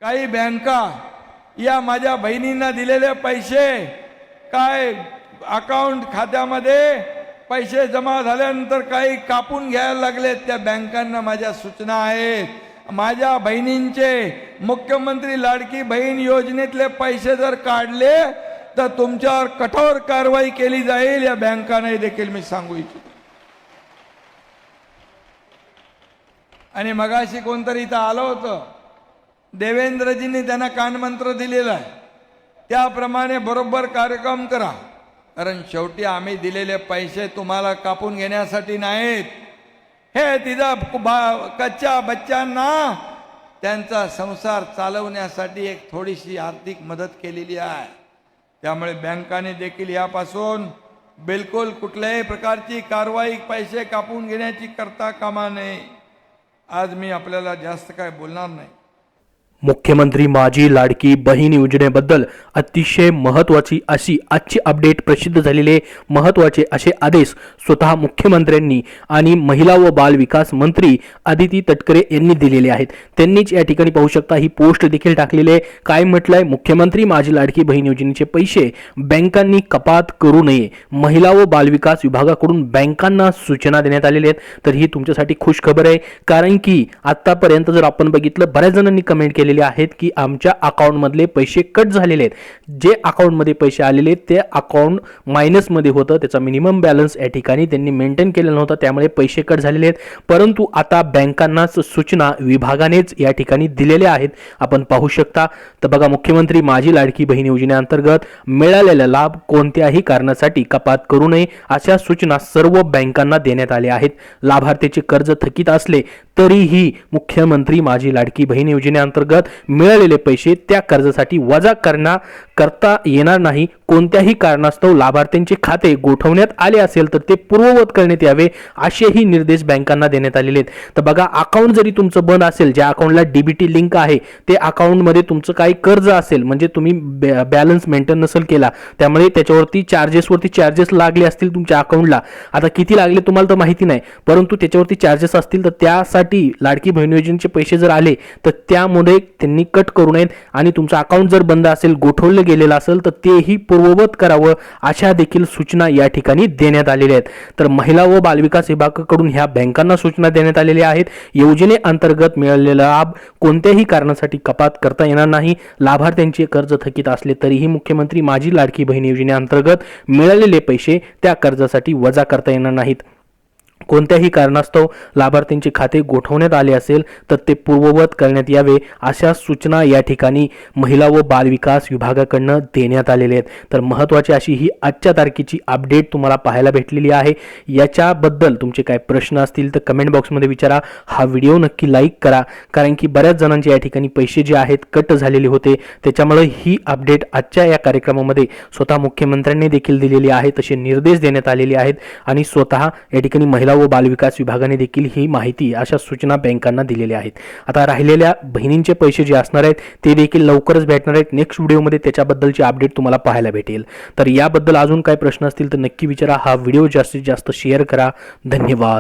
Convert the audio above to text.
काही बँका या माझ्या बहिणींना दिलेले पैसे काय अकाउंट खात्यामध्ये पैसे जमा झाल्यानंतर काही कापून घ्यायला लागलेत। त्या बँकांना माझ्या सूचना आहेत, माझ्या बहिणींचे मुख्यमंत्री लाडकी बहीण योजनेतले पैसे जर काढले तर तुमच्यावर कठोर कारवाई केली जाईल। या बँकांना देखील मी सांगू इच्छितो। आणि मगाशी कोणतरी इथं आलं होतं, देवेंद्रजींनी त्यांना कानमंत्र दिलेला आहे, त्याप्रमाणे बरोबर कार्यक्रम करा। कारण शेवटी आम्ही दिलेले पैसे तुम्हाला कापून घेण्यासाठी नाहीत, हे तिथं कच्च्या बच्चांना त्यांचा संसार चालवण्यासाठी एक थोडीशी आर्थिक मदत केलेली आहे। त्यामुळे बँकाने देखील यापासून बिलकुल कुठल्याही प्रकारची कारवाई पैसे कापून घेण्याची करता कामा नये। आज मी आपल्याला जास्त काय बोलणार नाही। मुख्यमंत्री माझी लाडकी बहीण योजनेबद्दल अतिशय महत्त्वाची अशी आजची अपडेट प्रसिद्ध झालेले महत्त्वाचे असे आदेश स्वतः मुख्यमंत्र्यांनी आणि महिला व बाल विकास मंत्री आदिती तटकरे यांनी दिलेले आहेत। त्यांनीच या ठिकाणी पाहू शकता ही पोस्ट देखील टाकलेले काय म्हटलंय, मुख्यमंत्री माझी लाडकी बहीण योजनेचे पैसे बँकांनी कपात करू नये। महिला व बाल विकास विभागाकडून बँकांना सूचना देण्यात आलेल्या आहेत। तर ही तुमच्यासाठी खुश खबर आहे, कारण की आतापर्यंत जर आपण बघितलं बऱ्याच जणांनी कमेंट केलेली आहेत की आमच्या अकाउंट मधले पैसे कट झालेले आहेत। जे अकाउंट मध्ये पैसे आलेले ते अकाउंट मायनस मध्ये होतं, त्याचा मिनिमम बॅलन्स या ठिकाणी त्यांनी मेंटेन केलेला नव्हता, त्यामुळे पैसे कट झालेले आहेत। परंतु आता बँकांना सूचना विभागानेच या ठिकाणी दिलेल्या आहेत, आपण पाहू शकता। तर बघा, मुख्यमंत्री माझी लाडकी बहीण योजनेअंतर्गत मिळालेला लाभ कोणत्याही कारणासाठी कपात करू नये अशा सूचना सर्व बँकांना देण्यात आल्या आहेत। लाभार्थीचे कर्ज थकीत असले तरीही मुख्यमंत्री माझी लाडकी बहीण योजनेअंतर्गत मिळालेले पैसे त्या कर्जासाठी वजा करता येणार नाही। कोणत्याही कारणास्तव लाभार्थ्यांचे खाते गोठवण्यात आले असेल तर ते पूर्ववत करण्यात यावे असेही निर्देश बँकांना देण्यात आलेले आहेत। तर बघा, अकाउंट जरी तुमचं बंद असेल, ज्या अकाउंटला डीबीटी लिंक आहे ते अकाउंटमध्ये तुमचं काही कर्ज असेल, म्हणजे तुम्ही बॅलन्स मेंटेन नसेल केला, त्यामुळे त्याच्यावरती चार्जेस लागले असतील तुमच्या अकाउंटला। आता किती लागले तुम्हाला तर माहिती नाही, परंतु त्याच्यावरती चार्जेस असतील तर त्यासाठी लाडकी बहीण योजनेचे पैसे जर आले तर त्यामुळे त्यांनी कट करू नयेत। आणि तुमचं अकाउंट जर बंद असेल, गोठवलं गेलेलं असेल तर तेही पूर्ववत करावं अशा देखील सूचना या ठिकाणी देण्यात आलेल्या आहेत। तर महिला व बालविकास विभागाकडून ह्या बँकांना सूचना देण्यात आलेल्या आहेत। योजनेअंतर्गत मिळालेला लाभ कोणत्याही कारणासाठी कपात करता येणार नाही। लाभार्थ्यांचे कर्ज थकीत असले तरीही मुख्यमंत्री माझी लाडकी बहीण योजनेअंतर्गत मिळालेले पैसे त्या कर्जासाठी वजा करता येणार नाहीत। कोणत्याही कारणास्तव लाभार्थींचे खाते गोठवण्यात आले असेल तर ते पूर्ववत करण्यात यावे अशा सूचना या ठिकाणी महिला व बाल विकास विभागाकडून देण्यात आलेल्या आहेत। तर महत्त्वाची अशी ही आजच्या तारखेची अपडेट तुम्हाला पाहायला भेटलेली आहे। याच्याबद्दल तुमचे काय प्रश्न असतील तर कमेंट बॉक्समध्ये विचारा। हा व्हिडिओ नक्की लाईक करा, कारण की बऱ्याच जणांचे या ठिकाणी पैसे जे आहेत कट झालेले होते, त्याच्यामुळे ही अपडेट आजच्या या कार्यक्रमामध्ये स्वतः मुख्यमंत्र्यांनी देखील दिलेली आहे, तसे निर्देश देण्यात आलेले आहेत। आणि स्वतः या ठिकाणी महिला व बाल विकास विभागाने देखील ही माहिती अशा सूचना बँकांना दिलेल्या आहेत। आता राहिलेल्या बहिणींचे पैसे जे असणार आहेत ते देखील लवकरच भेटणार आहेत। नेक्स्ट व्हिडिओमध्ये त्याच्याबद्दलची अपडेट तुम्हाला पाहायला भेटेल। तर याबद्दल अजून काही प्रश्न असतील तर नक्की विचारा। हा व्हिडिओ जास्तीत जास्त शेअर करा। धन्यवाद।